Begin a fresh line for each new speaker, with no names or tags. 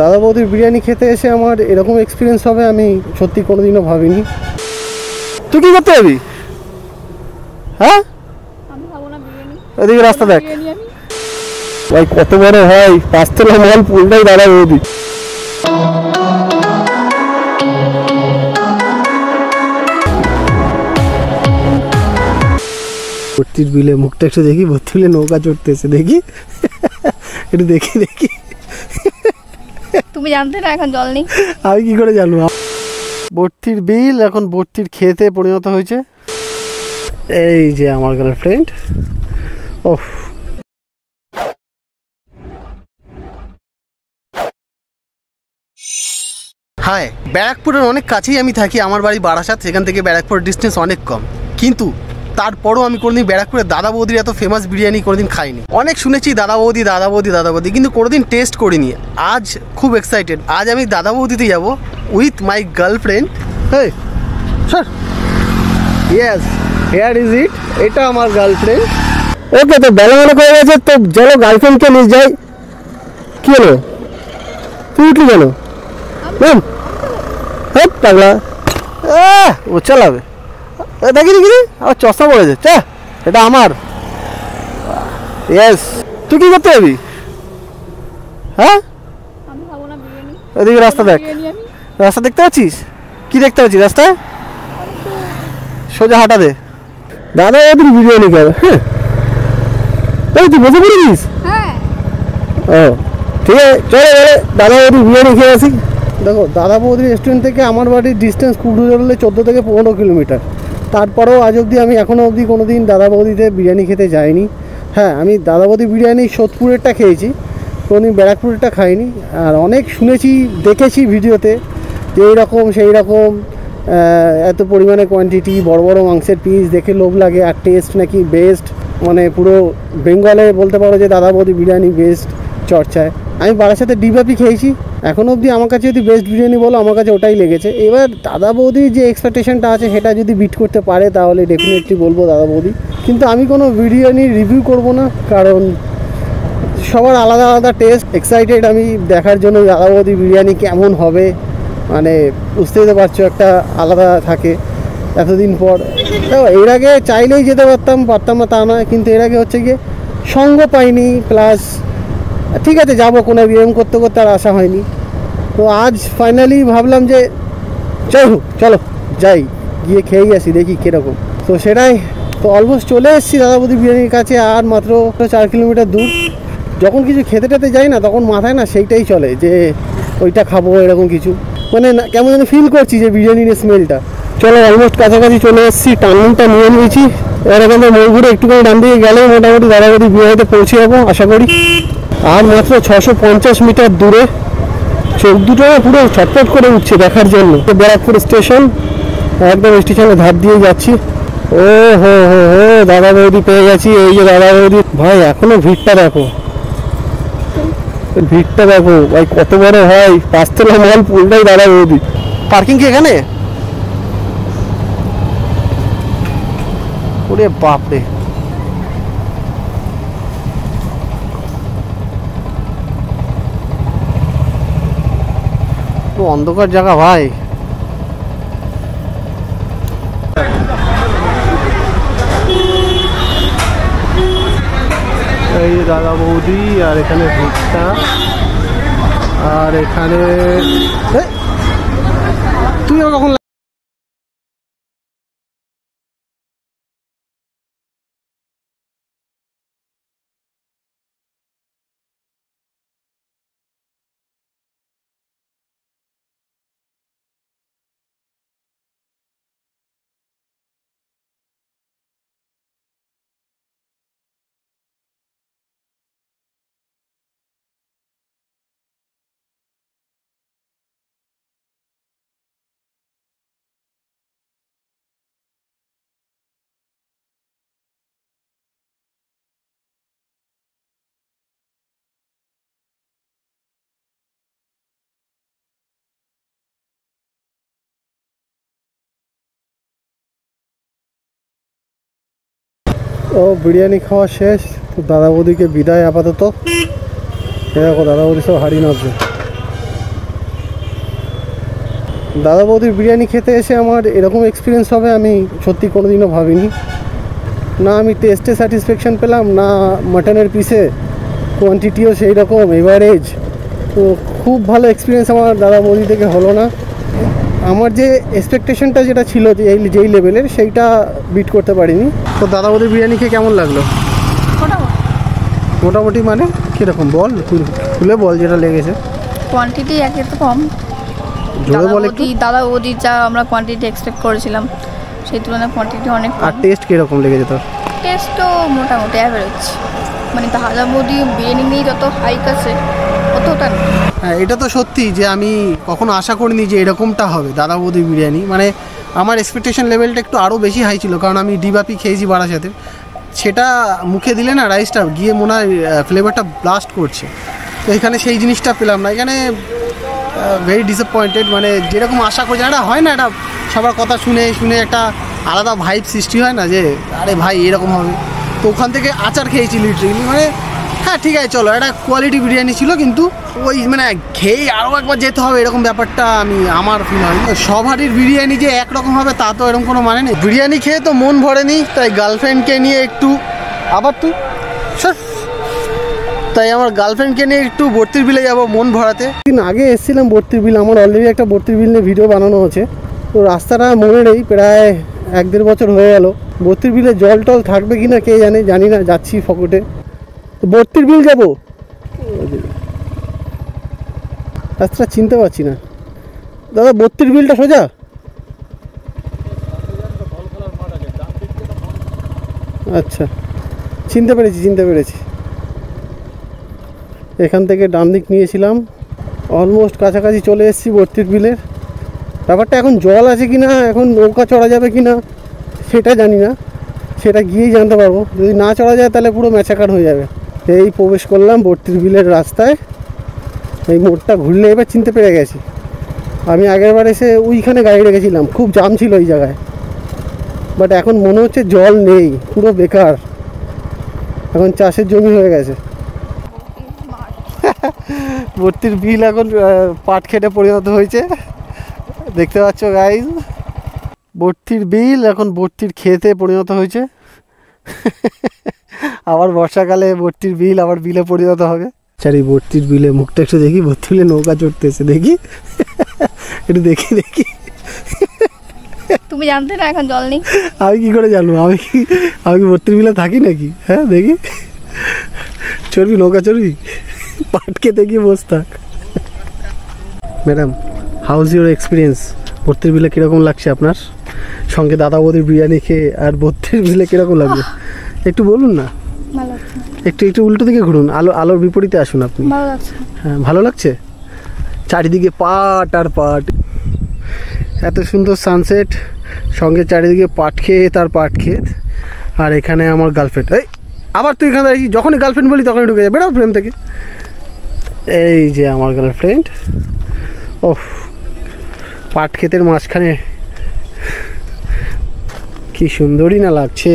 দাদা বৌদির বিরিয়ানি খেতে এসে আমার এরকম এক্সপিরিয়েন্স হবে আমি সত্যি কোনোদিনও ভাবিনি। তুই কি করতে যাবি? হ্যাঁ, ওদিকে রাস্তা দেখ ভাই, কত বড় ভাই, 5 তলা মহল পুরোটাই দাদা বৌদি। ভর্তির বিলে মুখটা একটু দেখি, ভর্তি বিলে নৌকা চড়তেছে দেখি, একটু দেখি দেখি।
তুমি জানতে না এখন জল নেই,
আমি কি করে জানবো? ভর্তির বিল এখন ভর্তির খেতে পরিণত হয়েছে। এই যে আমার গার্লফ্রেন্ড। ওহ, হাই, ব্যারাকপুরের অনেক কাছেই আমি থাকি, আমার বাড়ি বারাসাত, সেখান থেকে ব্যারাকপুরের ডিস্টেন্স অনেক কম, কিন্তু তারপরও আমি কোনোদিন ব্যারাকপুরের দাদা বৌদির এত ফেমাস বিরিয়ানি কোনোদিন খাইনি। অনেক শুনেছি দাদা বৌদি দাদা বৌদি দাদা বৌদি, কিন্তু কোনোদিন টেস্ট করিনি। আজ খুব এক্সাইটেড, আজ আমি দাদা বৌদিতে যাবো উইথ মাই গার্লফ্রেন্ড। হ্যাঁ sir, yes, hair is it, এটা আমার গার্লফ্রেন্ড। ওকে, তো বেলা মনে করে গেছে, তো চলো গার্লফ্রেন্ডকে নিয়ে যাই। কি হলো, তুই উঠলি কেন? ম্যাম হ্যাঁ পাগলা, ও চালাবে, দেখি দেখি আমার চশমা পড়ে যাচ্ছে, এটা আমার। ইয়েস, তুই কি করতে যাবি? হ্যাঁ, ওদিকে রাস্তা দেখ, রাস্তা দেখতে পাচ্ছিস? কি দেখতে পাচ্ছিস রাস্তায়? সোজা হাঁটা দে, দাদা ওদিন বিরিয়ানি খাবে। হ্যাঁ, তুই বসে পড়েছিস? ও ঠিক আছে, চলো দাদা বৌদি বিরিয়ানি খেয়ে আসি। দেখো, দাদা বৌদি রেস্টুরেন্ট থেকে আমার বাড়ির ডিস্টেন্স খুব ধরলে 14 থেকে 15 কিলোমিটার। তারপরেও আজ অবধি আমি এখনও অবধি কোনো দিন দাদা বৌদিতে বিরিয়ানি খেতে যাইনি। হ্যাঁ, আমি দাদা বৌদি বিরিয়ানি সোদপুরেরটা খেয়েছি, কোনোদিন ব্যারাকপুরেরটা খাইনি। আর অনেক শুনেছি, দেখেছি ভিডিওতে যে এইরকম সেই রকম, এত পরিমাণে কোয়ান্টিটি, বড় বড় মাংসের পিস দেখে লোভ লাগে, আর টেস্ট নাকি বেস্ট, মানে পুরো বেঙ্গলে বলতে পারো যে দাদা বৌদি বিরিয়ানি বেস্ট চর্চায়। আমি বারাসাতে ডিবাপি খেয়েছি, এখনও অবধি আমার কাছে যদি বেস্ট বিরিয়ানি বলো আমার কাছে ওটাই লেগেছে। এবার দাদা বৌদির যে এক্সপেকটেশনটা আছে সেটা যদি বিট করতে পারে তাহলে ডেফিনেটলি বলবো দাদা বৌদি। কিন্তু আমি কোনো বিরিয়ানির রিভিউ করব না, কারণ সবার আলাদা আলাদা টেস্ট। এক্সাইটেড আমি দেখার জন্য দাদা বৌদি বিরিয়ানি কেমন হবে, মানে বুঝতেই তো পারছো একটা আলাদা থাকে এতদিন পর। এর আগে চাইলেই যেতে পারতাম না তা নয়, কিন্তু এর আগে হচ্ছে গিয়ে সঙ্গ পাইনি, প্লাস ঠিক আছে যাবো, কোনো বিএম করতে করতে আর আসা হয়নি। তো আজ ফাইনালি ভাবলাম যে চলো যাই, গিয়ে খেয়েই আসি, দেখি কীরকম। তো সেটাই, তো অলমোস্ট চলে এসেছি দাদা বৌদি বিরিয়ানির কাছে, আর মাত্র 4 কিলোমিটার দূর। যখন কিছু খেতে টেতে যাই না তখন মাথায় না সেইটাই চলে যে ওইটা খাবো, এরকম কিছু, মানে কেমন যেন ফিল করছি যে বিরিয়ানির স্মেলটা। চলো অলমোস্ট কাছাকাছি চলে এসেছি, টার্নিংটা নিয়ে নিয়েছি। এবার এখান থেকে মোড় ঘুরে একটুখানি ডান দিকে গেলে মোটামুটি দাদা বৌদি বিরিয়ানিতে পৌঁছে যাবো আশা করি। আর মাত্র 650 মিটার দূরে, চোখ দুটো পুরো ছটফট করে উঠছে দেখার জন্য। ব্যারাকপুর স্টেশন, একদম স্টেশনের ধার দিয়ে যাচ্ছি। ও হো হো হো, দাদা বৌদি পেয়ে গেছি। এই যে দাদা বৌদি, ভাই এখনো ভিড়টা দেখো, ভিড়টা দেখো ভাই, কত বড় ভাই, 5 তলা মহল পুরোটাই দাদা বৌদি। পার্কিং কি এখানে? ওরে বাপরে, অন্ধকার জায়গা ভাই। এই দাদা বৌদি, আর এখানে ভিড়টা, আর এখানে তুইও কখন ও বিরিয়ানি খাওয়া শেষ, তো দাদা বৌদিকে বিদায় আপাতত। দেখো দাদা বৌদি সব হারিয়ে নাচবে। দাদা বৌদির বিরিয়ানি খেতে এসে আমার এরকম এক্সপিরিয়েন্স হবে আমি সত্যি কোনোদিনও ভাবিনি। না আমি টেস্টে স্যাটিসফ্যাকশান পেলাম, না মাটনের পিসে কোয়ান্টিটিও সেই রকম এভারেজ। তো খুব ভালো এক্সপিরিয়েন্স আমার দাদা বৌদি থেকে হলো না। আমার যে এক্সপেকটেশনটা যেটা ছিল যে যেই লেভেলের, সেইটা বিট করতে পারিনি। তো দাদা বৌদির বিরিয়ানি খেয়ে কেমন লাগলো? মোটামুটি মানে কীরকম বল, খুলে বল যেটা লেগেছে।
কোয়ান্টিটি একে তো কম, দাদা বৌদি যা আমরা কোয়ান্টিটি এক্সপেক্ট করেছিলাম সেই তুলনায় কোয়ান্টিটি অনেক কম।
আর টেস্ট কীরকম লেগেছে তোর?
টেস্ট তো মোটামুটি অ্যাভারেজ, মানে দাদা বৌদি বিরিয়ানি নিয়ে যত হাইক আছে অতটা না।
হ্যাঁ, এটা তো সত্যি যে আমি কখনো আশা করিনি যে এরকমটা হবে দাদা বৌদির বিরিয়ানি। মানে আমার এক্সপেকটেশন লেভেলটা একটু আরও বেশি হাই ছিল, কারণ আমি ডিবাপি খেয়েছি বারাসাতে। সেটা মুখে দিলে না রাইসটা গিয়ে মনে হয় ফ্লেভারটা ব্লাস্ট করছে। তো এখানে সেই জিনিসটা পেলাম না। এখানে ভেরি ডিসঅ্যাপয়েন্টেড। মানে যেরকম আশা করছি, এটা হয় না, এটা সবার কথা শুনে শুনে একটা আলাদা ভাইব সৃষ্টি হয় না যে আরে ভাই এরকম হবে। তো ওখান থেকে আচার খেয়েছি লিটারেলি। মানে হ্যাঁ ঠিক আছে চলো, একটা কোয়ালিটি বিরিয়ানি ছিল, কিন্তু ওই মানে খেয়ে আরও একবার যেতে হবে এরকম ব্যাপারটা আমার ফিল হয়। সব হাটির বিরিয়ানি যে একরকম হবে তা তো এরকম কোনো মানে নেই। বিরিয়ানি খেয়ে তো মন ভরেনি, তাই গার্লফ্রেন্ডকে নিয়ে একটু আবার তুই সর তাই আমার গার্লফ্রেন্ডকে নিয়ে একটু বর্তির বিলে যাবো মন ভরাতে। দিন আগে এসেছিলাম বর্তির বিল, আমার অলরেডি একটা বর্তির বিল নিয়ে ভিডিও বানানো আছে। তো রাস্তাটা মনে নেই, প্রায় 1-1.5 বছর হয়ে গেল। বর্তির বিলে জল টল থাকবে কি না কে জানে, জানি না, যাচ্ছি ফকটে। বর্তির বিল যাবো, রাস্তাটা চিনতে পারছি না। দাদা বর্তির বিলটা সোজা? আচ্ছা চিনতে পেরেছি। এখান থেকে ডান দিক নিয়েছিলাম, অলমোস্ট কাছাকাছি চলে এসেছি বর্তির বিলের। ব্যাপারটা এখন জল আছে কি না, এখন নৌকা চড়া যাবে কি না সেটা জানি না, সেটা গিয়েই জানতে পারবো। যদি না চড়া যায় তাহলে পুরো ম্যাচাকার হয়ে যাবে। এই প্রবেশ করলাম বর্তির বিলের রাস্তায়। এই মোড়টা ঘুরলে এবার চিনতে পেরে গেছি। আমি আগেরবার এসে ওইখানে গাড়ি রেখেছিলাম, খুব জাম ছিল ওই জায়গায়। বাট এখন মনে হচ্ছে জল নেই, পুরো বেকার, এখন চাষের জমি হয়ে গেছে। বর্তির বিল এখন পাট খেটে পরিণত হয়েছে, দেখতে পাচ্ছ গাইজ। বর্তির বিল এখন বর্তির খেতে পরিণত হয়েছে। আবার বর্ষাকালে বর্তির বিল আবার বিলে পরিণত হবে। চারি বর্তির বিলে মুখটা একটু দেখি, বর্তির বিলে নৌকা চড়তেছে, দেখি একটু দেখি।
তুমি জানতে না এখন জল নেই?
আমি কি করে জানবো? আমি কি বর্তির বিলে থাকি নাকি? হ্যাঁ দেখি, চড়বি নৌকা চড়বি, পাট খেতে গিয়ে বস থাক। Madam, how's your experience? বর্তির বিলে কীরকম লাগছে আপনার? সঙ্গে দাদা বৌদির বিরিয়ানি খেয়ে আর বর্তির বিলে কীরকম লাগবে একটু বলুন না। একটু উল্টো দিকে ঘুরুন, আলোর বিপরীতে আসুন আপনি। হ্যাঁ ভালো লাগছে, চারিদিকে পাট আর পাট, এত সুন্দর সানসেট, সঙ্গে চারিদিকে পাট ক্ষেত আর পাট ক্ষেত। আর এখানে আমার গার্লফ্রেন্ড। এই আবার তুই এখানে যখনই গার্লফ্রেন্ড বলি তখনই ঢুকে যায়, বেরো ফ্রেম থেকে। এই যে আমার গার্লফ্রেন্ড। ওহ, পাট ক্ষেতের মাঝখানে কি সুন্দরই না লাগছে।